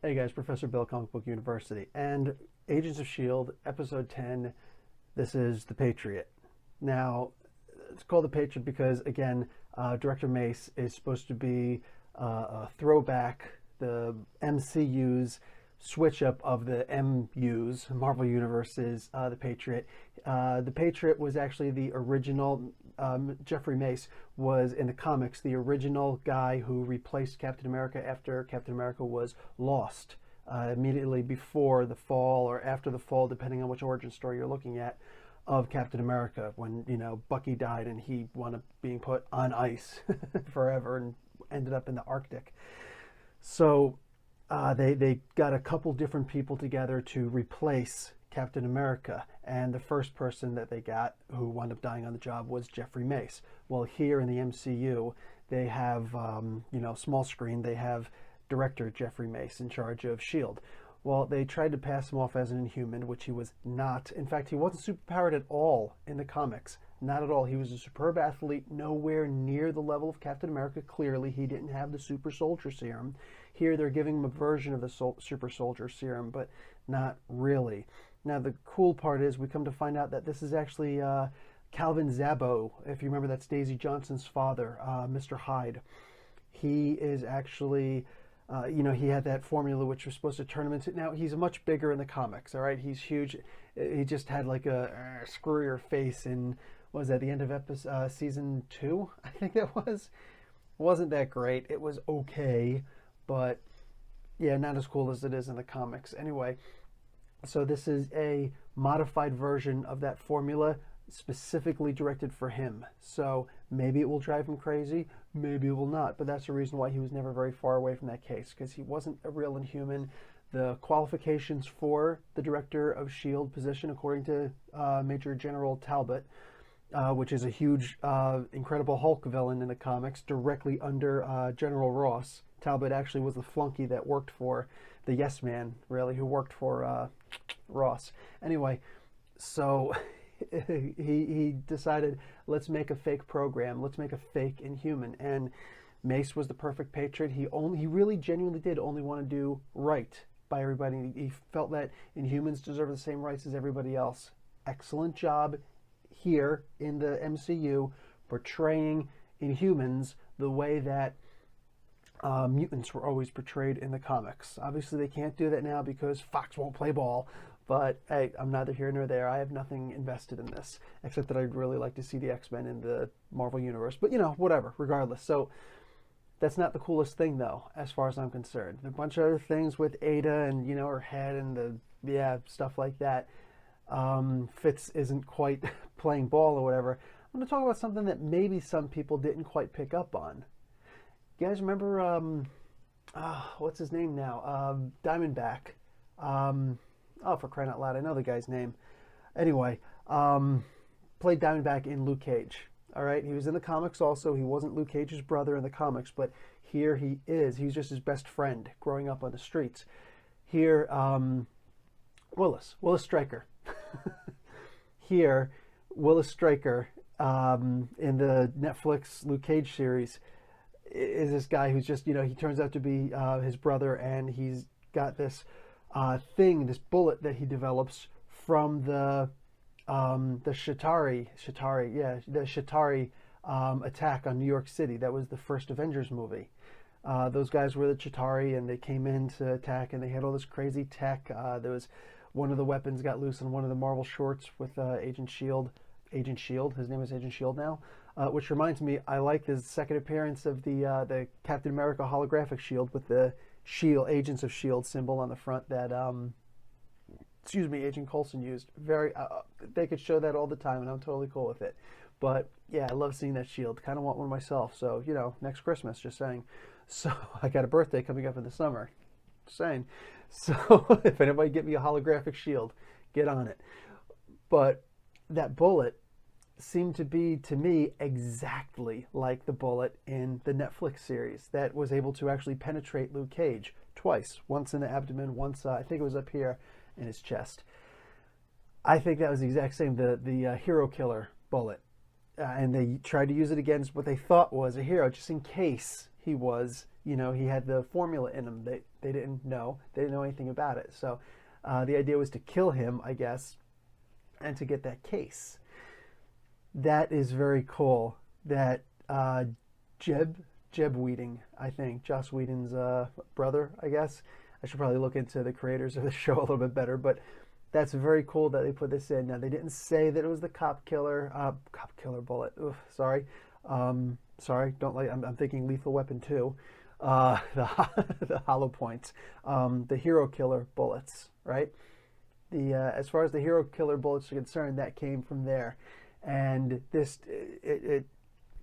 Hey guys, Professor Bill, Comic Book University, and Agents of S.H.I.E.L.D., Episode 10. This is The Patriot. Now, it's called The Patriot because, again, Director Mace is supposed to be a throwback, the MCU's switch up of the MU's, Marvel Universe's The Patriot. The Patriot was actually the original, Jeffrey Mace was in the comics the original guy who replaced Captain America after Captain America was lost, immediately before the fall or after the fall, depending on which origin story you're looking at, of Captain America, when, you know, Bucky died and he wound up being put on ice forever and ended up in the Arctic. So they got a couple different people together to replace Captain America, and the first person that they got who wound up dying on the job was Jeffrey Mace. Well, here in the MCU, they have, small screen, they have director Jeffrey Mace in charge of S.H.I.E.L.D. Well, they tried to pass him off as an Inhuman, which he was not. In fact, he wasn't superpowered at all in the comics. Not at all. He was a superb athlete, nowhere near the level of Captain America. Clearly, he didn't have the super soldier serum. Here, they're giving him a version of the super soldier serum, but not really. Now, the cool part is we come to find out that this is actually Calvin Zabo. If you remember, that's Daisy Johnson's father, Mr. Hyde. He is actually, he had that formula which was supposed to turn him into. Now, he's much bigger in the comics, all right? He's huge. He just had like a screwier face in, what was that, the end of season 2? I think that was. It wasn't that great. It was okay, but yeah, not as cool as it is in the comics. Anyway. So this is a modified version of that formula specifically directed for him. So maybe it will drive him crazy, maybe it will not. But that's the reason why he was never very far away from that case, because he wasn't a real Inhuman. The qualifications for the director of S.H.I.E.L.D. position, according to Major General Talbot, which is a huge, Incredible Hulk villain in the comics, directly under General Ross. Talbot actually was the flunky that worked for the Yes Man, really, who worked for Ross. Anyway, so he decided, let's make a fake program, let's make a fake Inhuman, and Mace was the perfect Patriot. He really genuinely did only want to do right by everybody. He felt that Inhumans deserve the same rights as everybody else. Excellent job here in the MCU portraying Inhumans the way that mutants were always portrayed in the comics. Obviously, they can't do that now because Fox won't play ball. But hey, I'm neither here nor there. I have nothing invested in this, except that I'd really like to see the X-Men in the Marvel Universe. But, whatever, regardless. So that's not the coolest thing, though, as far as I'm concerned. There are a bunch of other things with Ada and, her head and stuff like that. Fitz isn't quite playing ball or whatever. I'm going to talk about something that maybe some people didn't quite pick up on. You guys remember, what's his name now? Diamondback. For crying out loud, I know the guy's name. Anyway, played Diamondback in Luke Cage. All right, he was in the comics also. He wasn't Luke Cage's brother in the comics, but here he is. He's just his best friend growing up on the streets. Here, Willis Stryker. Here, Willis Stryker in the Netflix Luke Cage series is this guy who's just, he turns out to be his brother, and he's got this this bullet that he develops from the Chitauri attack on New York City. That was the first Avengers movie. Those guys were the Chitauri, and they came in to attack, and they had all this crazy tech. There was one of the weapons got loose on one of the Marvel shorts with Agent S.H.I.E.L.D. Agent S.H.I.E.L.D. His name is Agent S.H.I.E.L.D. now. Which reminds me, I like the second appearance of the Captain America holographic shield with the S.H.I.E.L.D. Agents of S.H.I.E.L.D. symbol on the front that, Agent Coulson used. They could show that all the time, and I'm totally cool with it. But yeah, I love seeing that shield. Kind of want one myself. So next Christmas, just saying. So I got a birthday coming up in the summer. Just saying. So if anybody get me a holographic shield, get on it. But that bullet seemed to be, to me, exactly like the bullet in the Netflix series that was able to actually penetrate Luke Cage twice. Once in the abdomen, once, I think it was up here in his chest. I think that was the exact same, the hero killer bullet. And they tried to use it against what they thought was a hero, just in case he was, you know, he had the formula in him. They didn't know. They didn't know anything about it. So the idea was to kill him, I guess, and to get that case. That is very cool. That Jeb Whedon, I think, Joss Whedon's brother, I guess. I should probably look into the creators of the show a little bit better, but that's very cool that they put this in. Now, they didn't say that it was the cop killer bullet. Oof, sorry. Sorry, don't like. I'm thinking Lethal Weapon 2, the hollow points, the hero killer bullets, right? As far as the hero killer bullets are concerned, that came from there, and this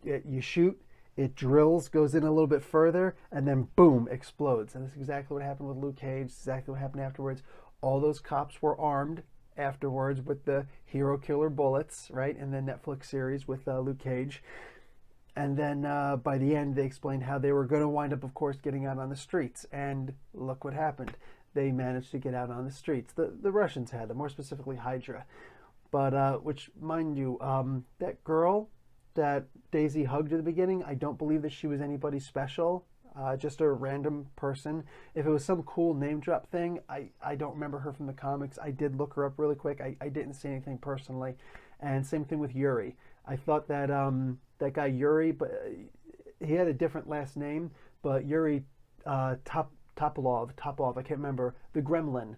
you shoot, it drills, goes in a little bit further, and then boom, explodes. And that's exactly what happened with Luke Cage. Exactly what happened afterwards. All those cops were armed afterwards with the hero killer bullets, right? In the Netflix series with Luke Cage. And then by the end, they explained how they were going to wind up, of course, getting out on the streets. And look what happened. They managed to get out on the streets. The Russians had them, more specifically Hydra. But, which, mind you, that girl that Daisy hugged at the beginning, I don't believe that she was anybody special. Just a random person. If it was some cool name drop thing, I don't remember her from the comics. I did look her up really quick. I didn't see anything personally. And same thing with Yuri. I thought that that guy Yuri, but he had a different last name. But Yuri Topolov, I can't remember, the Gremlin.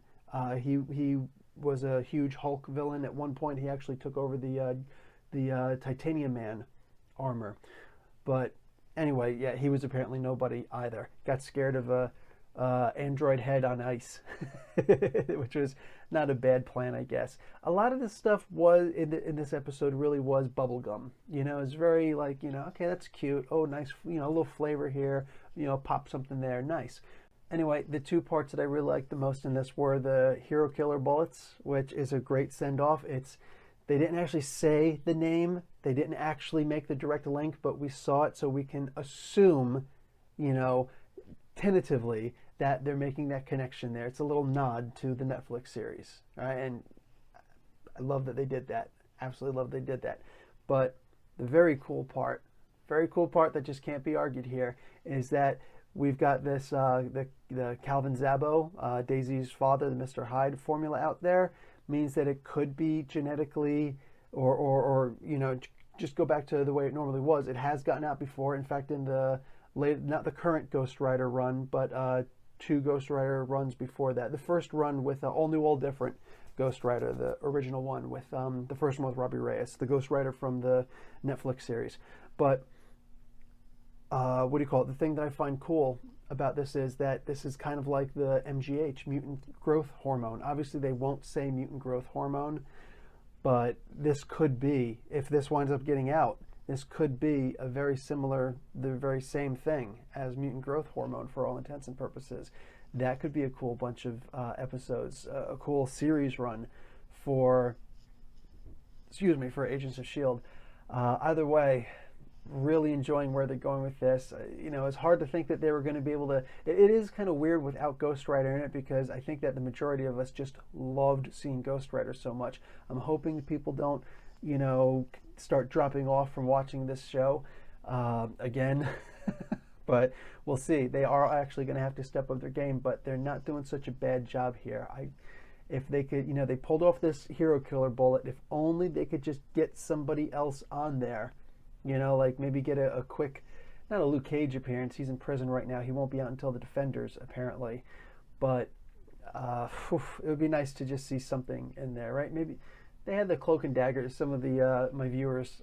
He was a huge Hulk villain at one point. He actually took over the Titanium Man armor. But anyway, yeah, he was apparently nobody either. Got scared of a android head on ice, which was not a bad plan, I guess. A lot of this stuff was in this episode really was bubblegum. You know, it's very like, you know, okay, that's cute. Oh, nice, you know, a little flavor here. You know, pop something there, nice. Anyway, the two parts that I really liked the most in this were the hero killer bullets, which is a great send off. They didn't actually say the name. They didn't actually make the direct link, but we saw it, so we can assume, you know, tentatively that they're making that connection there. It's a little nod to the Netflix series, right? And I love that they did that. Absolutely love they did that. But the very cool part that just can't be argued here is that we've got this the Calvin Zabo, Daisy's father, the Mr. Hyde formula out there. Means that it could be genetically or you know, just go back to the way it normally was. It has gotten out before. In fact, in the not the current Ghost Rider run, but two Ghost Rider runs before that. The first run with All New, All Different Ghost Rider, the original one with the first one with Robbie Reyes, the Ghost Rider from the Netflix series. But what do you call it? The thing that I find cool about this is that this is kind of like the MGH, mutant growth hormone. Obviously, they won't say mutant growth hormone, but this could be, if this winds up getting out, this could be a very similar, the very same thing as mutant growth hormone for all intents and purposes. That could be a cool bunch of episodes, a cool series run for Agents of S.H.I.E.L.D. Either way, really enjoying where they're going with this. You know, it's hard to think that they were going to be able to. It is kind of weird without Ghost Rider in it, because I think that the majority of us just loved seeing Ghost Rider so much. I'm hoping that people don't, you know, start dropping off from watching this show again. But we'll see. They are actually going to have to step up their game, but they're not doing such a bad job here. If they could, you know, they pulled off this hero killer bullet. If only they could just get somebody else on there. You know, like maybe get a quick, not a Luke Cage appearance. He's in prison right now. He won't be out until the Defenders, apparently. But it would be nice to just see something in there, right? Maybe they had the Cloak and Dagger. Some of the my viewers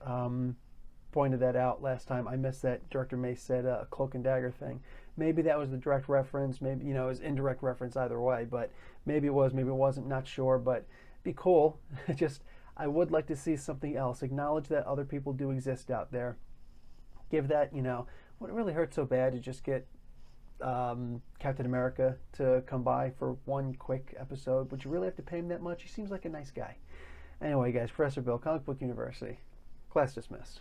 pointed that out last time. I missed that Director Mace said a Cloak and Dagger thing. Maybe that was the direct reference. Maybe, you know, it was indirect reference either way. But maybe it was, maybe it wasn't. Not sure. But it'd be cool. Just. I would like to see something else. Acknowledge that other people do exist out there. Give that, you know, wouldn't really hurt so bad to just get Captain America to come by for one quick episode. Would you really have to pay him that much? He seems like a nice guy. Anyway, guys, Professor Bill, Comic Book University. Class dismissed.